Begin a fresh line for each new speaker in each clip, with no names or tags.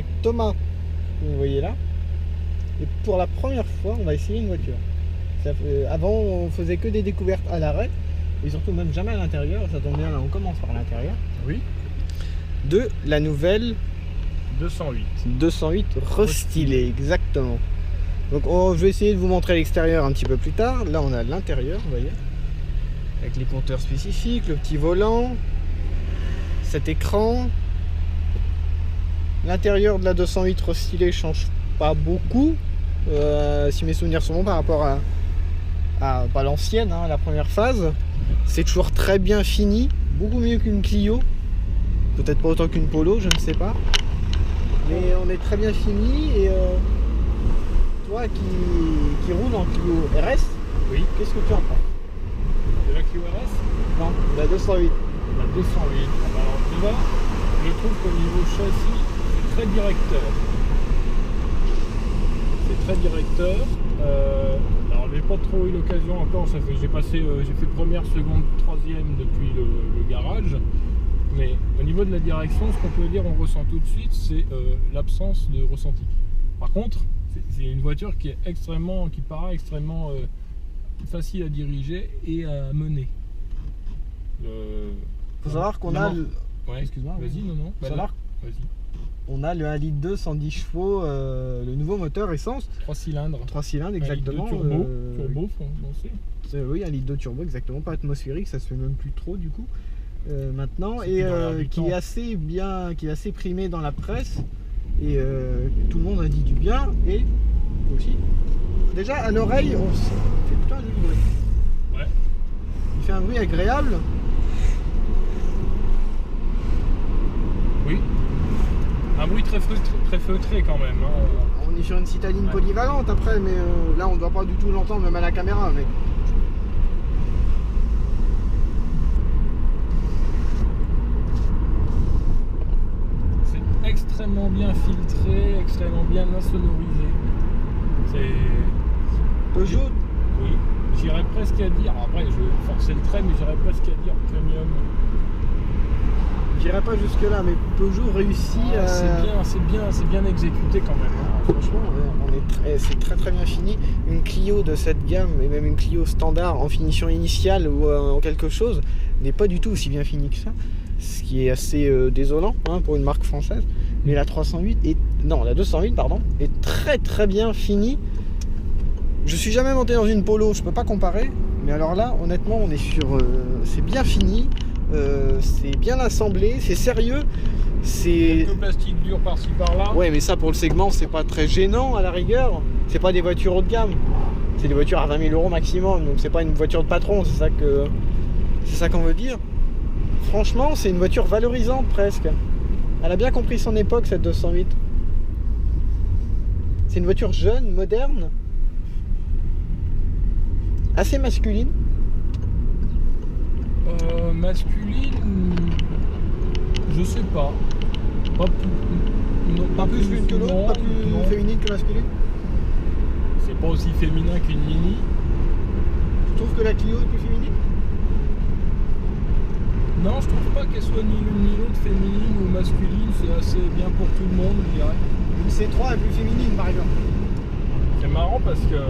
avec Thomas, que vous voyez là. Et pour la première fois, on va essayer une voiture. Avant, on faisait que des découvertes à l'arrêt, et surtout même jamais à l'intérieur. Ça tombe bien, là, on commence par l'intérieur.
Oui.
De la nouvelle
208
restylée, exactement. Donc je vais essayer de vous montrer l'extérieur un petit peu plus tard. Là, on a l'intérieur, vous voyez, avec les compteurs spécifiques, le petit volant, cet écran. L'intérieur de la 208 restylée change pas beaucoup, si mes souvenirs sont bons par rapport à pas l'ancienne, hein, la première phase. C'est toujours très bien fini, beaucoup mieux qu'une Clio, peut-être pas autant qu'une Polo, je ne sais pas, mais on est très bien fini. Et toi qui roule en Clio RS,
oui.
Qu'est-ce que tu en penses?
De la Clio RS?
Non, la 208.
La 208. Alors déjà, je trouve qu'au niveau châssis, c'est très directeur. C'est très directeur. Alors j'ai pas trop eu l'occasion encore, j'ai fait première, seconde, troisième depuis le garage. Mais au niveau de la direction, ce qu'on peut dire, on ressent tout de suite, c'est l'absence de ressenti. Par contre, c'est une voiture qui paraît extrêmement facile à diriger et à mener.
Faut savoir qu'on a le...
Ouais, excuse-moi, vas-y, non.
Faut savoir
vas-y.
On a le 1,2 litre 110 chevaux, le nouveau moteur essence.
3 cylindres.
3 cylindres, exactement.
1 litre de turbo, faut penser.
Oui, 1 litre de turbo, exactement. Pas atmosphérique, ça se fait même plus trop du coup. Maintenant, et qui est assez primé dans la presse. Et tout le monde a dit du bien. Et aussi. Déjà, à l'oreille, il fait plutôt un joli bruit.
Ouais.
Il fait un bruit agréable.
Oui. Un bruit très feutré quand même. Hein.
On est sur une citadine polyvalente après, mais là on ne doit pas du tout l'entendre même à la caméra. Mais...
c'est extrêmement bien filtré, extrêmement bien insonorisé. C'est...
Peugeot.
Oui. J'irais presque à dire, après je vais forcer le trait, mais j'irais presque à dire premium.
J'irai pas jusque là, mais Peugeot réussit à...
C'est bien exécuté quand même.
Franchement, c'est très bien fini. Une Clio de cette gamme, et même une Clio standard en finition initiale ou en quelque chose, n'est pas du tout aussi bien fini que ça. Ce qui est assez désolant hein, pour une marque française. Mais la 208 pardon, est très bien finie. Je suis jamais monté dans une Polo, je peux pas comparer. Mais alors là, honnêtement, on est sur... c'est bien fini. C'est bien assemblé, c'est sérieux, c'est...
Quelques plastiques durs par-ci par-là.
Ouais, mais ça pour le segment, c'est pas très gênant à la rigueur. C'est pas des voitures haut de gamme. C'est des voitures à 20 000 € maximum, donc c'est pas une voiture de patron, c'est ça qu'on veut dire. Franchement, c'est une voiture valorisante presque. Elle a bien compris son époque, cette 208. C'est une voiture jeune, moderne, assez masculine.
Masculine, je sais pas.
Pas plus l'une que l'autre, pas plus féminine que masculine.
C'est pas aussi féminin qu'une Mini.
Tu trouves que la Clio est plus féminine?
Non, je trouve pas qu'elle soit ni l'une ni l'autre féminine ou masculine, c'est assez bien pour tout le monde, je dirais.
Une C3 est plus féminine par exemple.
C'est marrant parce que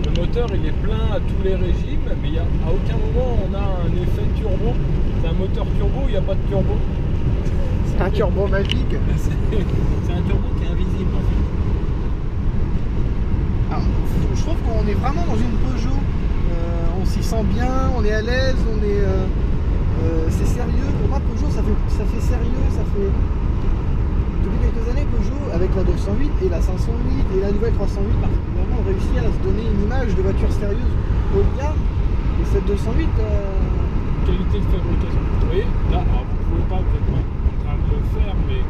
le moteur il est plein à tous les régimes, mais à aucun moment on a un effet turbo. C'est un moteur turbo, il n'y a pas de turbo.
C'est un turbo magique.
C'est un turbo qui est invisible en fait.
Alors, je trouve qu'on est vraiment dans une Peugeot. On s'y sent bien, on est à l'aise, c'est sérieux. Pour moi Peugeot ça fait sérieux, ça fait... Depuis quelques années, Peugeot, avec la 208 et la 508 et la nouvelle 308, particulièrement, ont réussi à se donner une image de voiture sérieuse haut de gamme. Et cette 208...
Qualité de fabrication. Vous voyez, là, alors vous ne pouvez pas, vous êtes pas en train de le faire, mais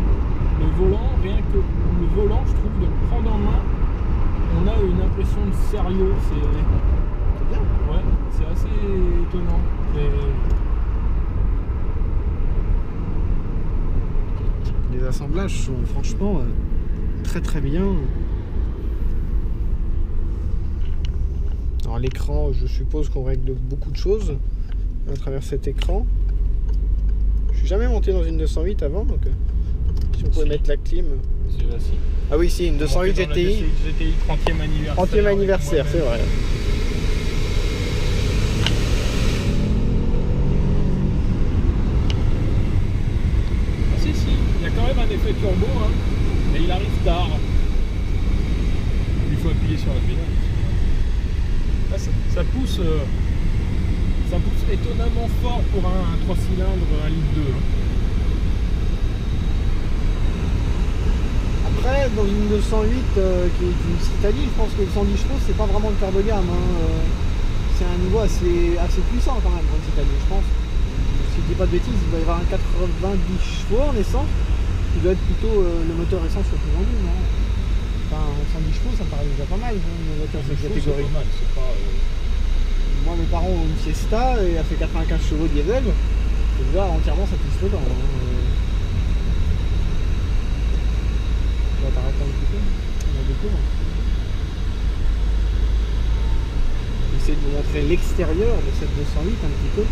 le volant, rien que le volant, je trouve, de le prendre en main, on a une impression de sérieux. C'est
bien.
Ouais, c'est assez étonnant.
Les assemblages sont franchement très bien. Alors l'écran, je suppose qu'on règle beaucoup de choses à travers cet écran. Je suis jamais monté dans une 208 avant, donc si on pouvait mettre la clim.
celui-ci.
Ah oui, si, une 208 GTI.
GTI 30e anniversaire.
30e anniversaire, c'est vrai.
Ah si, il y a quand même un effet turbo, hein, mais il arrive tard. Il faut appuyer sur la pédale. Là, ça pousse étonnamment fort pour un 3 cylindres 1,2 litre.
Après, dans une 208 qui est une citadine, je pense que le 110 chevaux, c'est pas vraiment le cœur de gamme. C'est un niveau assez puissant quand même pour une citadine, je pense. Si je dis pas de bêtises, il doit y avoir un 90 chevaux en essence, qui doit être plutôt le moteur essence le plus vendu, non? Enfin, 110 chevaux, ça me paraît déjà pas mal, une voiture de cette catégorie.
C'est pas mal, c'est pas...
Moi, mes parents ont une Fiesta et elle fait 95 chevaux diesel. Et là, entièrement satisfaisant. On va t'arrêter un petit peu. On a découvert. J'essaie de vous montrer l'extérieur de cette 208 un petit peu.